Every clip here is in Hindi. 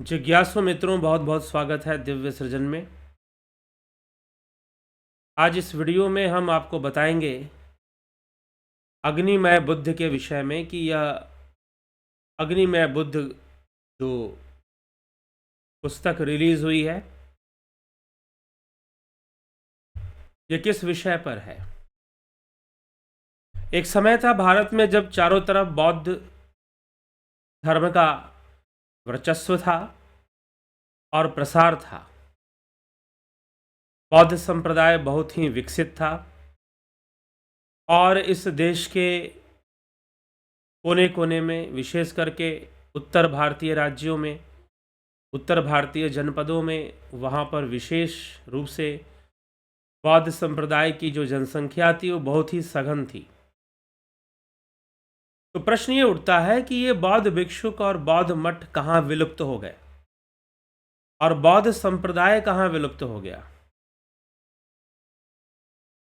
जिज्ञासु मित्रों, बहुत बहुत स्वागत है दिव्य सृजन में। आज इस वीडियो में हम आपको बताएंगे अग्निमय बुद्ध के विषय में कि यह अग्निमय बुद्ध जो पुस्तक रिलीज हुई है, ये किस विषय पर है। एक समय था भारत में जब चारों तरफ बौद्ध धर्म का वर्चस्व था और प्रसार था। बौद्ध संप्रदाय बहुत ही विकसित था और इस देश के कोने कोने में, विशेष करके उत्तर भारतीय राज्यों में, उत्तर भारतीय जनपदों में, वहाँ पर विशेष रूप से बौद्ध संप्रदाय की जो जनसंख्या थी वो बहुत ही सघन थी। तो प्रश्न ये उठता है कि ये बौद्ध भिक्षुक और बौद्ध मठ कहाँ विलुप्त हो गए और बौद्ध संप्रदाय कहाँ विलुप्त हो गया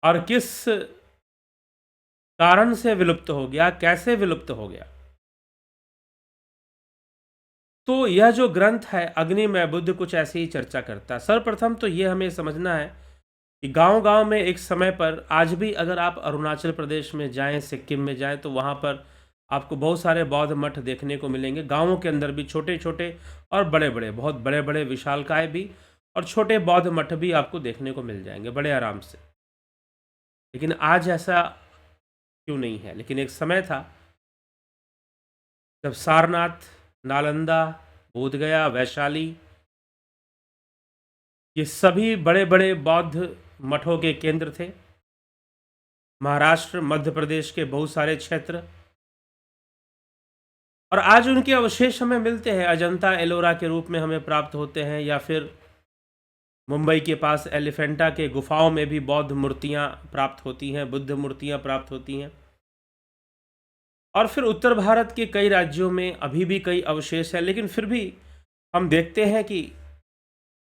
और किस कारण से विलुप्त हो गया, कैसे विलुप्त हो गया। तो यह जो ग्रंथ है अग्निमय बुद्ध कुछ ऐसी ही चर्चा करता है। सर्वप्रथम तो ये हमें समझना है कि गांव-गांव में एक समय पर, आज भी अगर आप अरुणाचल प्रदेश में जाएं, सिक्किम में जाएं, तो वहाँ पर आपको बहुत सारे बौद्ध मठ देखने को मिलेंगे। गांवों के अंदर भी छोटे छोटे और बड़े बड़े, बहुत बड़े बड़े विशालकाय भी और छोटे बौद्ध मठ भी आपको देखने को मिल जाएंगे बड़े आराम से। लेकिन आज ऐसा क्यों नहीं है? लेकिन एक समय था जब सारनाथ, नालंदा, बोधगया, वैशाली, ये सभी बड़े बड़े बौद्ध मठों के केंद्र थे। महाराष्ट्र, मध्य प्रदेश के बहुत सारे क्षेत्र, और आज उनके अवशेष हमें मिलते हैं। अजंता एलोरा के रूप में हमें प्राप्त होते हैं, या फिर मुंबई के पास एलिफेंटा के गुफाओं में भी बौद्ध मूर्तियां प्राप्त होती हैं, बुद्ध मूर्तियां प्राप्त होती हैं। और फिर उत्तर भारत के कई राज्यों में अभी भी कई अवशेष हैं। लेकिन फिर भी हम देखते हैं कि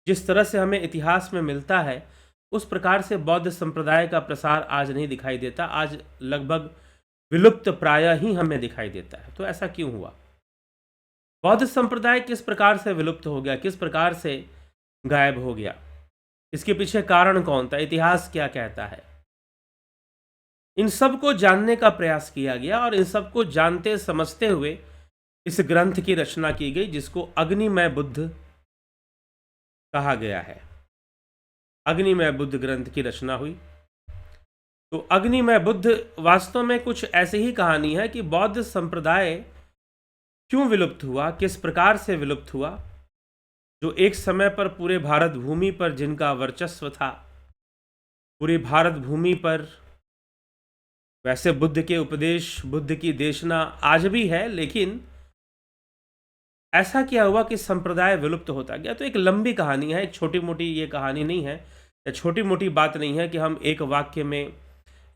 जिस तरह से हमें इतिहास में मिलता है, उस प्रकार से बौद्ध संप्रदाय का प्रसार आज नहीं दिखाई देता। आज लगभग विलुप्त प्राय ही हमें दिखाई देता है। तो ऐसा क्यों हुआ? बौद्ध संप्रदाय किस प्रकार से विलुप्त हो गया, किस प्रकार से गायब हो गया? इसके पीछे कारण कौन था? इतिहास क्या कहता है? इन सब को जानने का प्रयास किया गया और इन सब को जानते समझते हुए इस ग्रंथ की रचना की गई, जिसको अग्निमय बुद्ध कहा गया है। अग्निमय बुद्ध ग्रंथ की रचना हुई। तो अग्निमय बुद्ध वास्तव में कुछ ऐसी ही कहानी है कि बौद्ध संप्रदाय क्यों विलुप्त हुआ, किस प्रकार से विलुप्त हुआ। जो एक समय पर पूरे भारत भूमि पर जिनका वर्चस्व था, पूरी भारत भूमि पर, वैसे बुद्ध के उपदेश, बुद्ध की देशना आज भी है, लेकिन ऐसा क्या हुआ कि संप्रदाय विलुप्त होता गया। तो एक लंबी कहानी है, एक छोटी मोटी ये कहानी नहीं है, या छोटी मोटी बात नहीं है कि हम एक वाक्य में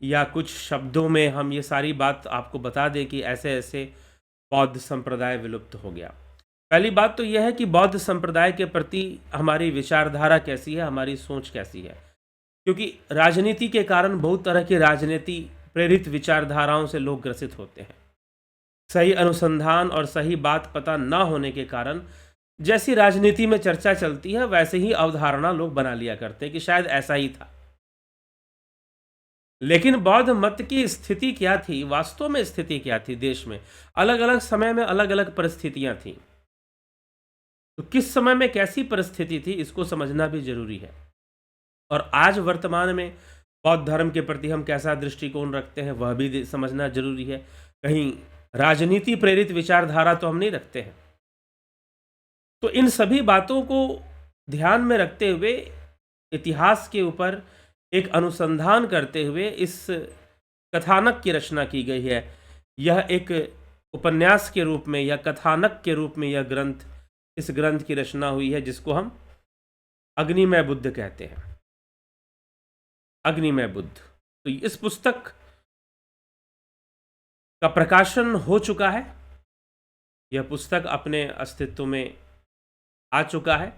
या कुछ शब्दों में हम ये सारी बात आपको बता दें कि ऐसे ऐसे बौद्ध संप्रदाय विलुप्त हो गया। पहली बात तो यह है कि बौद्ध संप्रदाय के प्रति हमारी विचारधारा कैसी है, हमारी सोच कैसी है। क्योंकि राजनीति के कारण बहुत तरह की राजनीति प्रेरित विचारधाराओं से लोग ग्रसित होते हैं। सही अनुसंधान और सही बात पता न होने के कारण जैसी राजनीति में चर्चा चलती है, वैसे ही अवधारणा लोग बना लिया करते हैं कि शायद ऐसा ही था। लेकिन बौद्ध मत की स्थिति क्या थी, वास्तव में स्थिति क्या थी देश में? अलग अलग समय में अलग अलग परिस्थितियां थीं। तो किस समय में कैसी परिस्थिति थी, इसको समझना भी जरूरी है। और आज वर्तमान में बौद्ध धर्म के प्रति हम कैसा दृष्टिकोण रखते हैं, वह भी समझना जरूरी है। कहीं राजनीति प्रेरित विचारधारा तो हम नहीं रखते हैं। तो इन सभी बातों को ध्यान में रखते हुए, इतिहास के ऊपर एक अनुसंधान करते हुए इस कथानक की रचना की गई है। यह एक उपन्यास के रूप में या कथानक के रूप में यह ग्रंथ, इस ग्रंथ की रचना हुई है, जिसको हम अग्निमय बुद्ध कहते हैं। अग्निमय बुद्ध। तो इस पुस्तक का प्रकाशन हो चुका है। यह पुस्तक अपने अस्तित्व में आ चुका है।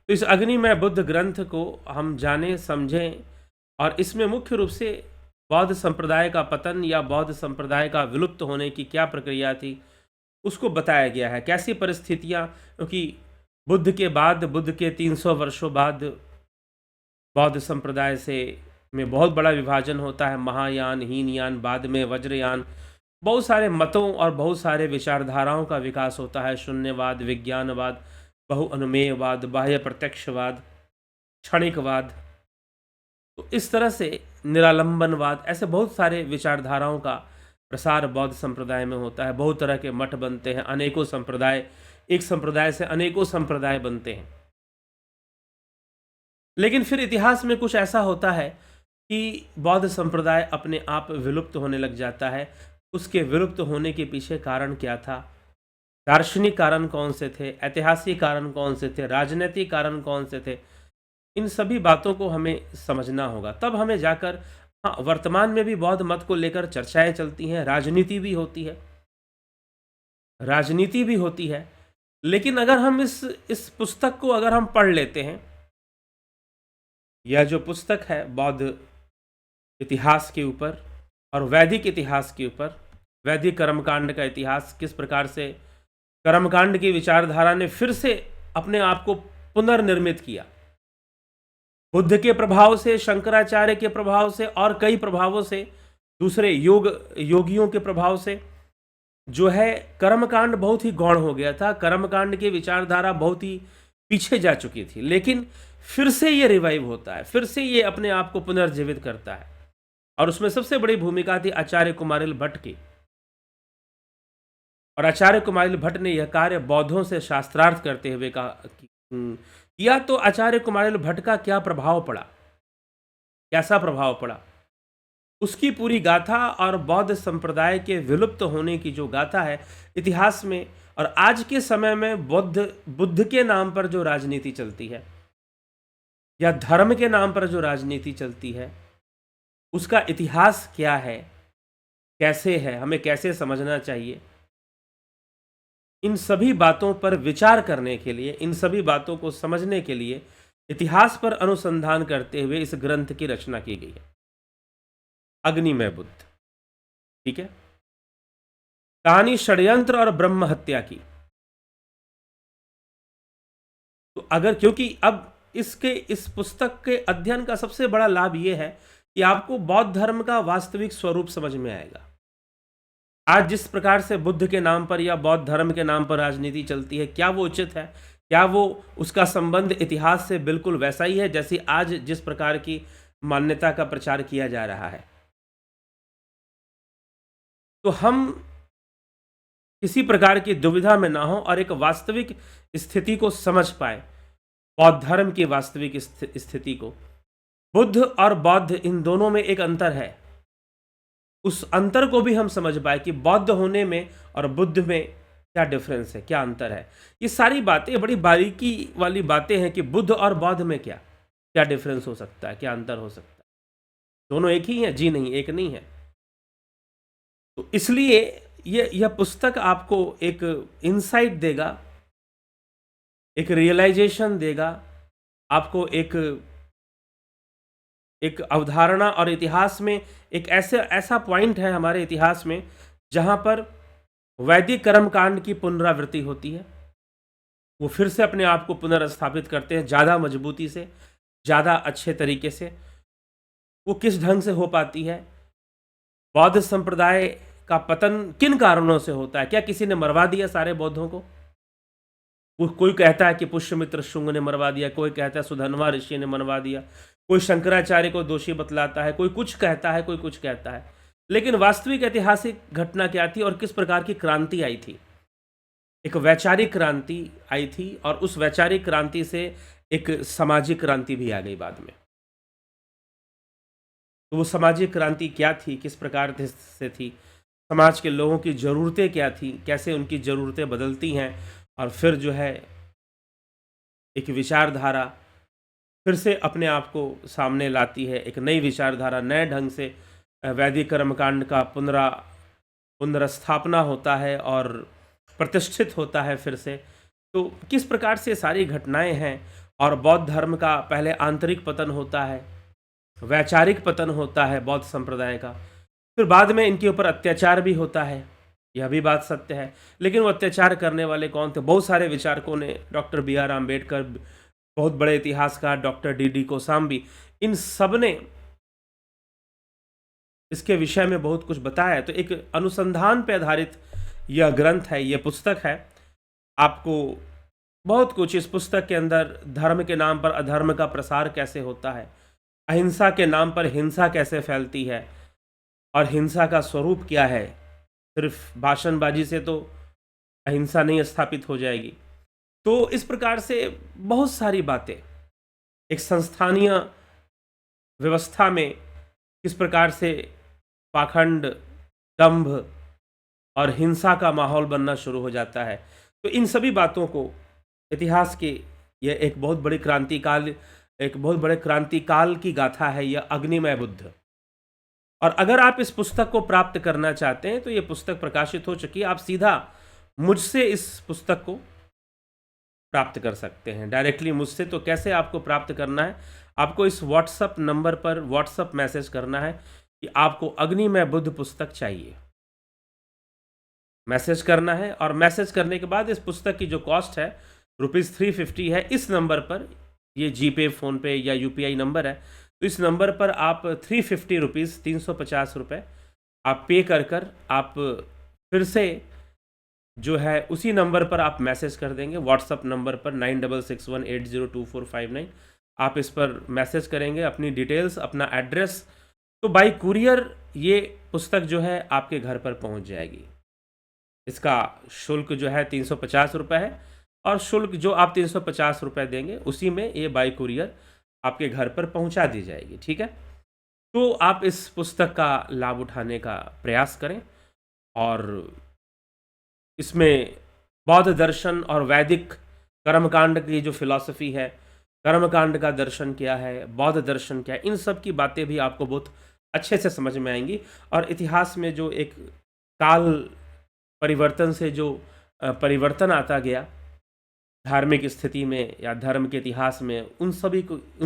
तो इस अग्निमय बुद्ध ग्रंथ को हम जानें, समझें, और इसमें मुख्य रूप से बौद्ध संप्रदाय का पतन या बौद्ध संप्रदाय का विलुप्त होने की क्या प्रक्रिया थी, उसको बताया गया है। कैसी परिस्थितियाँ, क्योंकि बुद्ध के बाद, बुद्ध के 300 वर्षों बाद बौद्ध संप्रदाय से में बहुत बड़ा विभाजन होता है। महायान, हीनयान, बाद में वज्रयान, बहुत सारे मतों और बहुत सारे विचारधाराओं का विकास होता है। शून्यवाद, विज्ञानवाद, बहुअनुमेयवाद, बाह्य प्रत्यक्षवाद, क्षणिकवाद, तो इस तरह से निरालंबनवाद, ऐसे बहुत सारे विचारधाराओं का प्रसार बौद्ध संप्रदाय में होता है। बहुत तरह के मठ बनते हैं, अनेकों संप्रदाय, एक संप्रदाय से अनेकों संप्रदाय बनते हैं। लेकिन फिर इतिहास में कुछ ऐसा होता है कि बौद्ध संप्रदाय अपने आप विलुप्त होने लग जाता है। उसके विलुप्त होने के पीछे कारण क्या था? दार्शनिक कारण कौन से थे? ऐतिहासिक कारण कौन से थे? राजनीतिक कारण कौन से थे? इन सभी बातों को हमें समझना होगा, तब हमें जाकर, हाँ, वर्तमान में भी बौद्ध मत को लेकर चर्चाएं चलती हैं, राजनीति भी होती है, राजनीति भी होती है। लेकिन अगर हम इस पुस्तक को अगर हम पढ़ लेते हैं, यह जो पुस्तक है बौद्ध इतिहास के ऊपर और वैदिक इतिहास के ऊपर, वैदिक कर्मकांड का इतिहास, किस प्रकार से कर्मकांड की विचारधारा ने फिर से अपने आप को पुनर्निर्मित किया, बुद्ध के प्रभाव से, शंकराचार्य के प्रभाव से और कई प्रभावों से, दूसरे योगियों के प्रभाव से, जो है कर्मकांड बहुत ही गौण हो गया था। कर्मकांड की विचारधारा बहुत ही पीछे जा चुकी थी, लेकिन फिर से ये रिवाइव होता है, फिर से ये अपने आप को पुनर्जीवित करता है। और उसमें सबसे बड़ी भूमिका थी आचार्य कुमारिल भट्ट की। और आचार्य कुमारिल भट्ट ने यह कार्य बौद्धों से शास्त्रार्थ करते हुए किया। तो आचार्य कुमारिल भट्ट का क्या प्रभाव पड़ा, कैसा प्रभाव पड़ा, उसकी पूरी गाथा और बौद्ध संप्रदाय के विलुप्त होने की जो गाथा है इतिहास में, और आज के समय में बुद्ध के नाम पर जो राजनीति चलती है या धर्म के नाम पर जो राजनीति चलती है, उसका इतिहास क्या है, कैसे है, हमें कैसे समझना चाहिए, इन सभी बातों पर विचार करने के लिए, इन सभी बातों को समझने के लिए इतिहास पर अनुसंधान करते हुए इस ग्रंथ की रचना की गई है, अग्निमय बुद्ध। ठीक है। कहानी षड्यंत्र और ब्रह्म हत्या की। तो अगर, क्योंकि अब इस पुस्तक के अध्ययन का सबसे बड़ा लाभ यह है कि आपको बौद्ध धर्म का वास्तविक स्वरूप समझ में आएगा। आज जिस प्रकार से बुद्ध के नाम पर या बौद्ध धर्म के नाम पर राजनीति चलती है, क्या वो उचित है? क्या वो, उसका संबंध इतिहास से बिल्कुल वैसा ही है जैसी आज जिस प्रकार की मान्यता का प्रचार किया जा रहा है? तो हम किसी प्रकार की दुविधा में ना हो और एक वास्तविक स्थिति को समझ पाए, बौद्ध धर्म की वास्तविक स्थिति को। बुद्ध और बौद्ध, इन दोनों में एक अंतर है, उस अंतर को भी हम समझ पाए कि बौद्ध होने में और बुद्ध में क्या डिफरेंस है, क्या अंतर है। ये सारी बातें बड़ी बारीकी वाली बातें हैं कि बुद्ध और बौद्ध में क्या क्या डिफरेंस हो सकता है, क्या अंतर हो सकता है। दोनों एक ही हैं? जी नहीं, एक नहीं है। तो इसलिए यह पुस्तक आपको एक इंसाइट देगा, एक रियलाइजेशन देगा, आपको एक अवधारणा। और इतिहास में एक ऐसा पॉइंट है हमारे इतिहास में जहां पर वैदिक कर्मकांड की पुनरावृत्ति होती है, वो फिर से अपने आप को पुनर्स्थापित करते हैं ज़्यादा मजबूती से, ज़्यादा अच्छे तरीके से। वो किस ढंग से हो पाती है? बौद्ध संप्रदाय का पतन किन कारणों से होता है? क्या किसी ने मरवा दिया सारे बौद्धों को? कोई कहता है कि पुष्यमित्र शुंग ने मरवा दिया, कोई कहता है सुधन्वा ऋषि ने मरवा दिया, कोई शंकराचार्य को दोषी बतलाता है, कोई कुछ कहता है, कोई कुछ कहता है। लेकिन वास्तविक ऐतिहासिक घटना क्या थी और किस प्रकार की क्रांति आई थी? एक वैचारिक क्रांति आई थी और उस वैचारिक क्रांति से एक सामाजिक क्रांति भी आ गई बाद में। तो वो सामाजिक क्रांति क्या थी, किस प्रकार से थी, समाज के लोगों की ज़रूरतें क्या थी, कैसे उनकी ज़रूरतें बदलती हैं, और फिर जो है एक विचारधारा फिर से अपने आप को सामने लाती है, एक नई विचारधारा, नए ढंग से वैदिक कर्मकांड का पुनर्स्थापना होता है और प्रतिष्ठित होता है फिर से। तो किस प्रकार से सारी घटनाएं हैं, और बौद्ध धर्म का पहले आंतरिक पतन होता है, वैचारिक पतन होता है बौद्ध संप्रदाय का, फिर बाद में इनके ऊपर अत्याचार भी होता है, यह भी बात सत्य है। लेकिन वो अत्याचार करने वाले कौन थे? बहुत सारे विचारकों ने, डॉक्टर बी आर अम्बेडकर, बहुत बड़े इतिहासकार डॉक्टर डी डी कोसाम्बी, इन सब ने इसके विषय में बहुत कुछ बताया है। तो एक अनुसंधान पे आधारित यह ग्रंथ है, यह पुस्तक है। आपको बहुत कुछ इस पुस्तक के अंदर, धर्म के नाम पर अधर्म का प्रसार कैसे होता है, अहिंसा के नाम पर हिंसा कैसे फैलती है, और हिंसा का स्वरूप क्या है। सिर्फ भाषणबाजी से तो अहिंसा नहीं स्थापित हो जाएगी। तो इस प्रकार से बहुत सारी बातें एक संस्थानीय व्यवस्था में किस प्रकार से पाखंड, दंभ और हिंसा का माहौल बनना शुरू हो जाता है। तो इन सभी बातों को इतिहास के, यह एक बहुत बड़ी क्रांतिकाल, एक बहुत बड़े क्रांतिकाल की गाथा है यह अग्निमय बुद्ध। और अगर आप इस पुस्तक को प्राप्त करना चाहते हैं तो ये पुस्तक प्रकाशित हो चुकी है, आप सीधा मुझसे इस पुस्तक को प्राप्त कर सकते हैं, डायरेक्टली मुझसे। तो कैसे आपको प्राप्त करना है? आपको इस व्हाट्सअप नंबर पर व्हाट्सअप मैसेज करना है कि आपको अग्निमय बुद्ध पुस्तक चाहिए। मैसेज करना है, और मैसेज करने के बाद इस पुस्तक की जो कॉस्ट है ₹350 है। इस नंबर पर, ये जीपे, फ़ोनपे या यूपीआई नंबर है, तो इस नंबर पर आप ₹350, ₹350 आप पे कर आप फिर से जो है उसी नंबर पर आप मैसेज कर देंगे, व्हाट्सअप नंबर पर 9661802459। आप इस पर मैसेज करेंगे अपनी डिटेल्स, अपना एड्रेस, तो बाई कुरियर ये पुस्तक जो है आपके घर पर पहुंच जाएगी। इसका शुल्क जो है ₹350 है, और शुल्क जो आप ₹350 देंगे उसी में ये बाई कुरियर आपके घर पर पहुंचा दी जाएगी। ठीक है? तो आप इस पुस्तक का लाभ उठाने का प्रयास करें, और इसमें बौद्ध दर्शन और वैदिक कर्मकांड की जो फिलॉसफी है, कर्मकांड का दर्शन क्या है, बौद्ध दर्शन क्या है, इन सब की बातें भी आपको बहुत अच्छे से समझ में आएंगी। और इतिहास में जो एक काल परिवर्तन से जो परिवर्तन आता गया धार्मिक स्थिति में या धर्म के इतिहास में, उन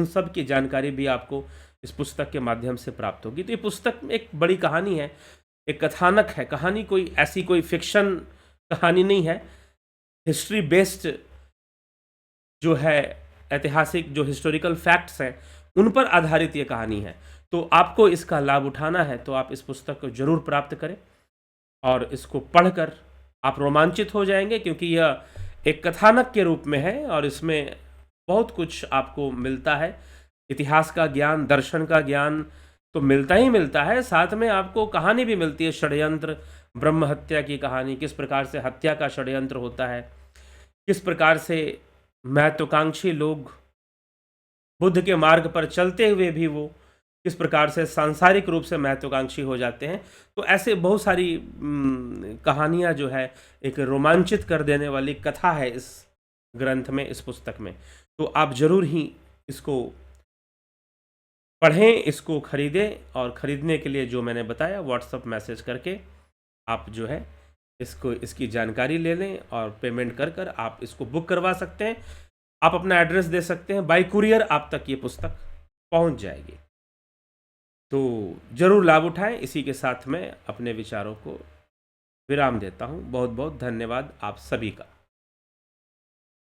सब की जानकारी भी आपको इस पुस्तक के माध्यम से प्राप्त होगी। तो ये पुस्तक में एक बड़ी कहानी है, एक कथानक है। कहानी कोई ऐसी कोई फिक्शन कहानी नहीं है, हिस्ट्री बेस्ड जो है, ऐतिहासिक जो हिस्टोरिकल फैक्ट्स हैं उन पर आधारित ये कहानी है। तो आपको इसका लाभ उठाना है तो आप इस पुस्तक को जरूर प्राप्त करें, और इसको पढ़कर आप रोमांचित हो जाएंगे, क्योंकि यह एक कथानक के रूप में है और इसमें बहुत कुछ आपको मिलता है। इतिहास का ज्ञान, दर्शन का ज्ञान तो मिलता ही मिलता है, साथ में आपको कहानी भी मिलती है, षड्यंत्र, ब्रह्म हत्या की कहानी, किस प्रकार से हत्या का षड्यंत्र होता है, किस प्रकार से महत्वाकांक्षी लोग बुद्ध के मार्ग पर चलते हुए भी वो किस प्रकार से सांसारिक रूप से महत्वाकांक्षी हो जाते हैं। तो ऐसे बहुत सारी कहानियाँ जो है, एक रोमांचित कर देने वाली कथा है इस ग्रंथ में, इस पुस्तक में। तो आप जरूर ही इसको पढ़ें, इसको खरीदें, और ख़रीदने के लिए जो मैंने बताया व्हाट्सअप मैसेज करके आप जो है इसको, इसकी जानकारी ले लें, और पेमेंट कर आप इसको बुक करवा सकते हैं। आप अपना एड्रेस दे सकते हैं, बाई कुरियर आप तक ये पुस्तक पहुंच जाएगी। तो ज़रूर लाभ उठाएं। इसी के साथ मैं अपने विचारों को विराम देता हूं। बहुत बहुत धन्यवाद आप सभी का।